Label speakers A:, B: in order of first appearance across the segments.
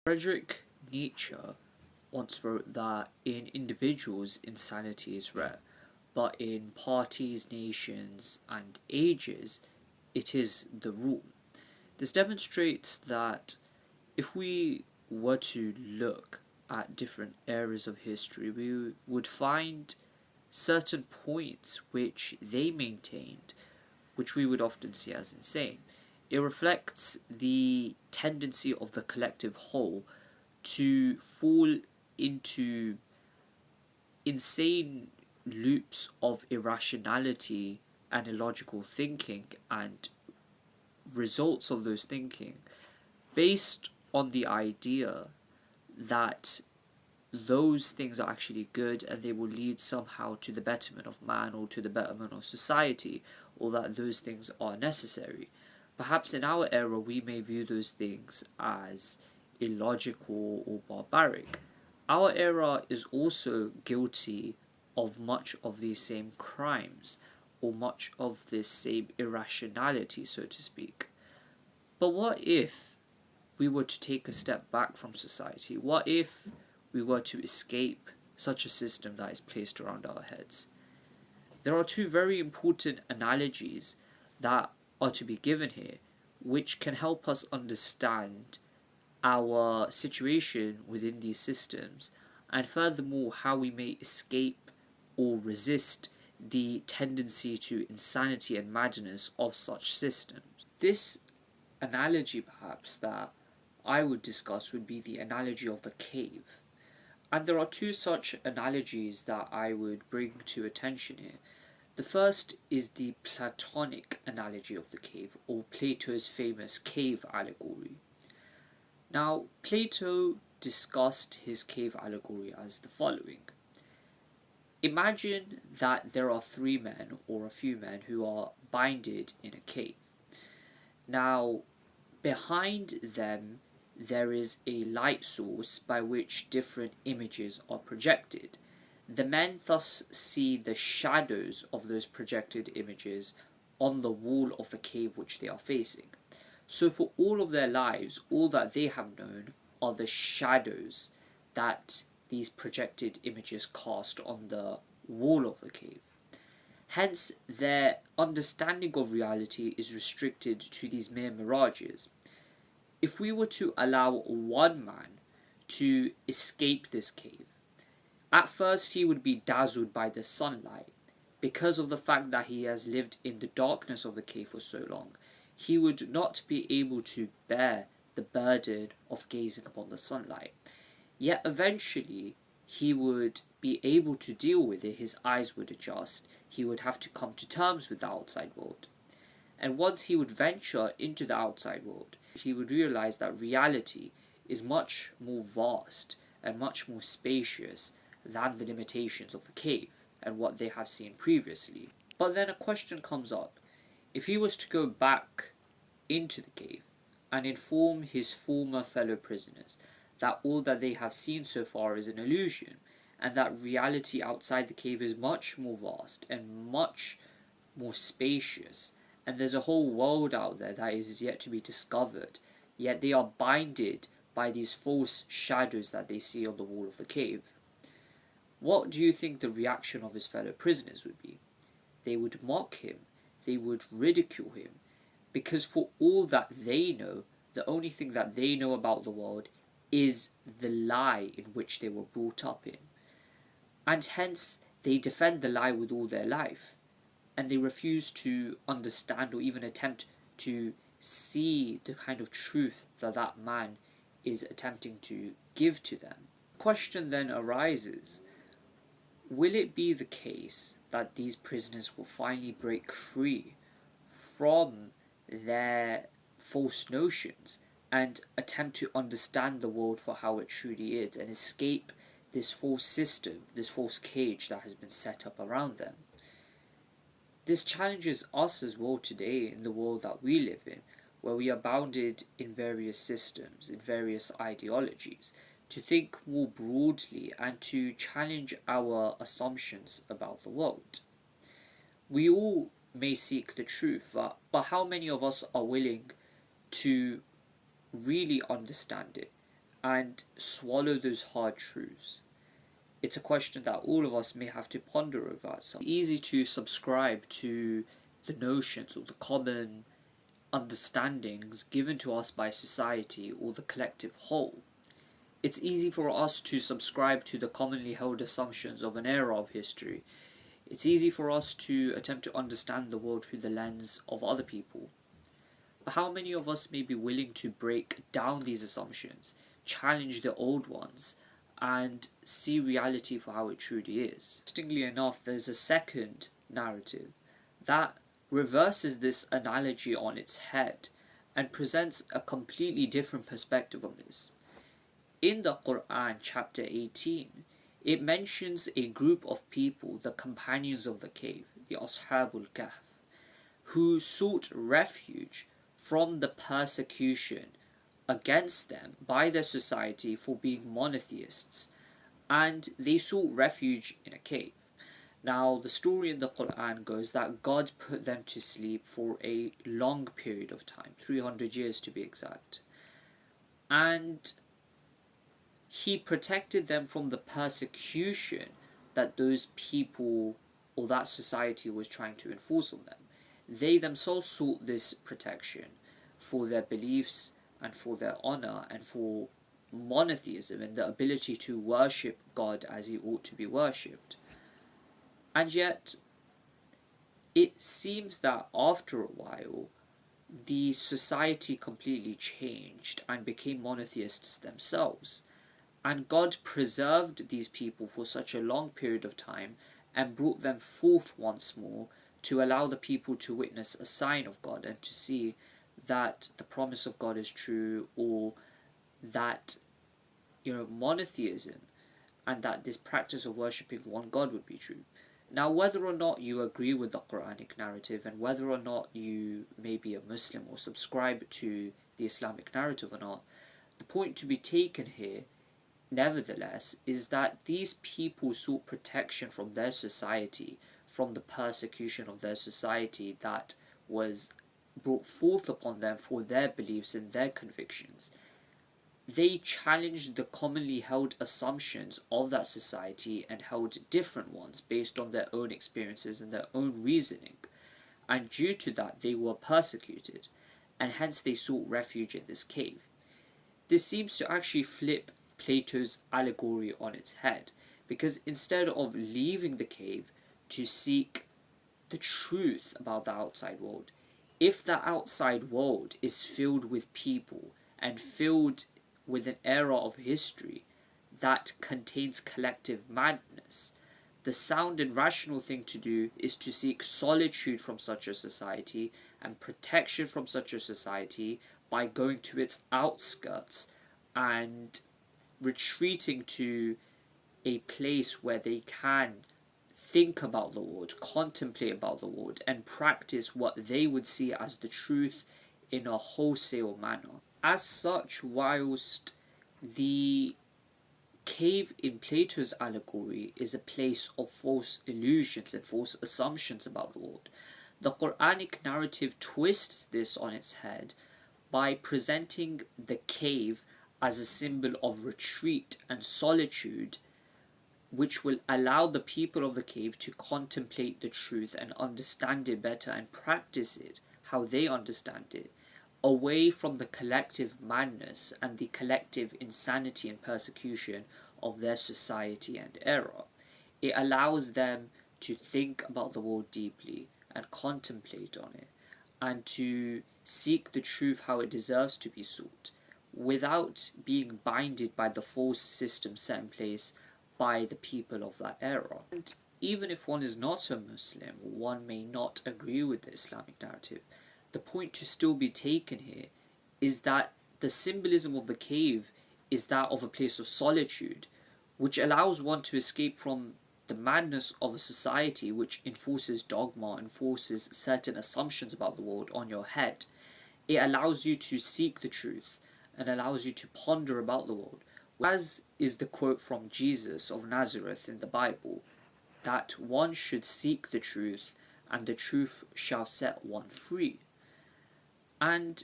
A: Friedrich Nietzsche once wrote that in individuals insanity is rare, but in parties, nations, and ages it is the rule. This demonstrates that if we were to look at different eras of history, we would find certain points which they maintained, which we would often see as insane. It reflects the tendency of the collective whole to fall into insane loops of irrationality and illogical thinking and results of those thinking based on the idea that those things are actually good and they will lead somehow to the betterment of man or to the betterment of society, or that those things are necessary. Perhaps in our era we may view those things as illogical or barbaric. Our era is also guilty of much of these same crimes, or much of this same irrationality, so to speak. But what if we were to take a step back from society? What if we were to escape such a system that is placed around our heads? There are two very important analogies that are to be given here, which can help us understand our situation within these systems, and furthermore, how we may escape or resist the tendency to insanity and madness of such systems. This analogy, perhaps, that I would discuss would be the analogy of the cave. And there are two such analogies that I would bring to attention here. The first is the Platonic analogy of the cave, or Plato's famous cave allegory. Now, Plato discussed his cave allegory as the following. Imagine that there are three men, or a few men, who are binded in a cave. Now, behind them there is a light source by which different images are projected. The men thus see the shadows of those projected images on the wall of the cave which they are facing. So for all of their lives, all that they have known are the shadows that these projected images cast on the wall of the cave. Hence, their understanding of reality is restricted to these mere mirages. If we were to allow one man to escape this cave, at first he would be dazzled by the sunlight. Because of the fact that he has lived in the darkness of the cave for so long, he would not be able to bear the burden of gazing upon the sunlight. Yet eventually he would be able to deal with it, his eyes would adjust, he would have to come to terms with the outside world. And once he would venture into the outside world, he would realize that reality is much more vast and much more spacious than the limitations of the cave and what they have seen previously. But then a question comes up. If he was to go back into the cave and inform his former fellow prisoners that all that they have seen so far is an illusion, and that reality outside the cave is much more vast and much more spacious, and there's a whole world out there that is yet to be discovered, yet they are binded by these false shadows that they see on the wall of the cave, what do you think the reaction of his fellow prisoners would be? They would mock him, they would ridicule him, because for all that they know, the only thing that they know about the world is the lie in which they were brought up in. And hence, they defend the lie with all their life, and they refuse to understand or even attempt to see the kind of truth that that man is attempting to give to them. The question then arises, will it be the case that these prisoners will finally break free from their false notions and attempt to understand the world for how it truly is and escape this false system, this false cage that has been set up around them? This challenges us as well today in the world that we live in, where we are bounded in various systems, in various ideologies, to think more broadly and to challenge our assumptions about the world. We all may seek the truth, but how many of us are willing to really understand it and swallow those hard truths? It's a question that all of us may have to ponder over. It's easy to subscribe to the notions or the common understandings given to us by society or the collective whole. It's easy for us to subscribe to the commonly held assumptions of an era of history. It's easy for us to attempt to understand the world through the lens of other people. But how many of us may be willing to break down these assumptions, challenge the old ones, and see reality for how it truly is? Interestingly enough, there's a second narrative that reverses this analogy on its head and presents a completely different perspective on this. In the Quran, chapter 18, it mentions a group of people, the companions of the cave, the Ashabul Kahf, who sought refuge from the persecution against them by their society for being monotheists, and they sought refuge in a cave. Now, the story in the Quran goes that God put them to sleep for a long period of time, 300 years to be exact, and He protected them from the persecution that those people or that society was trying to enforce on them. They themselves sought this protection for their beliefs and for their honor and for monotheism and the ability to worship God as He ought to be worshipped. And yet, it seems that after a while, the society completely changed and became monotheists themselves. And God preserved these people for such a long period of time and brought them forth once more to allow the people to witness a sign of God and to see that the promise of God is true, or that monotheism and that this practice of worshipping one God would be true. Now, whether or not you agree with the Quranic narrative and whether or not you may be a Muslim or subscribe to the Islamic narrative or not, the point to be taken here nevertheless is that these people sought protection from their society, from the persecution of their society that was brought forth upon them for their beliefs and their convictions. They challenged the commonly held assumptions of that society and held different ones based on their own experiences and their own reasoning. And due to that, they were persecuted, and hence they sought refuge in this cave. This seems to actually flip Plato's allegory on its head, because instead of leaving the cave to seek the truth about the outside world, if the outside world is filled with people and filled with an era of history that contains collective madness, the sound and rational thing to do is to seek solitude from such a society and protection from such a society by going to its outskirts and retreating to a place where they can think about the world, contemplate about the world, and practice what they would see as the truth in a wholesale manner. As such, whilst the cave in Plato's allegory is a place of false illusions and false assumptions about the world, the Quranic narrative twists this on its head by presenting the cave as a symbol of retreat and solitude, which will allow the people of the cave to contemplate the truth and understand it better and practice it how they understand it, away from the collective madness and the collective insanity and persecution of their society and era. It allows them to think about the world deeply and contemplate on it, and to seek the truth how it deserves to be sought, without being binded by the false system set in place by the people of that era. And even if one is not a Muslim, one may not agree with the Islamic narrative, the point to still be taken here is that the symbolism of the cave is that of a place of solitude, which allows one to escape from the madness of a society which enforces dogma, enforces certain assumptions about the world on your head. It allows you to seek the truth and allows you to ponder about the world. As is the quote from Jesus of Nazareth in the Bible, that one should seek the truth and the truth shall set one free. And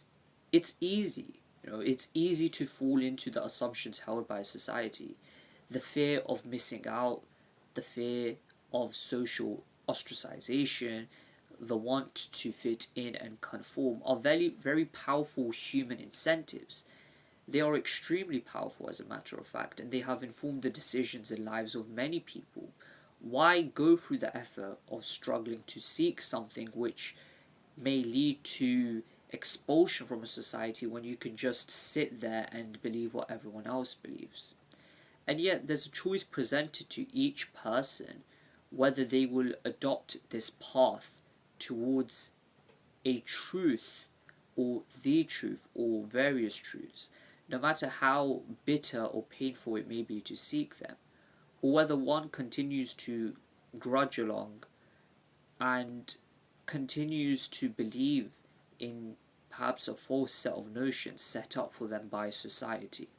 A: it's easy It's easy to fall into the assumptions held by society. The fear of missing out, the fear of social ostracization, the want to fit in and conform are very, very powerful human incentives. They are extremely powerful, as a matter of fact, and they have informed the decisions and lives of many people. Why go through the effort of struggling to seek something which may lead to expulsion from a society when you can just sit there and believe what everyone else believes? And yet, there's a choice presented to each person whether they will adopt this path towards a truth or the truth or various truths, no matter how bitter or painful it may be to seek them, or whether one continues to grudge along and continues to believe in perhaps a false set of notions set up for them by society.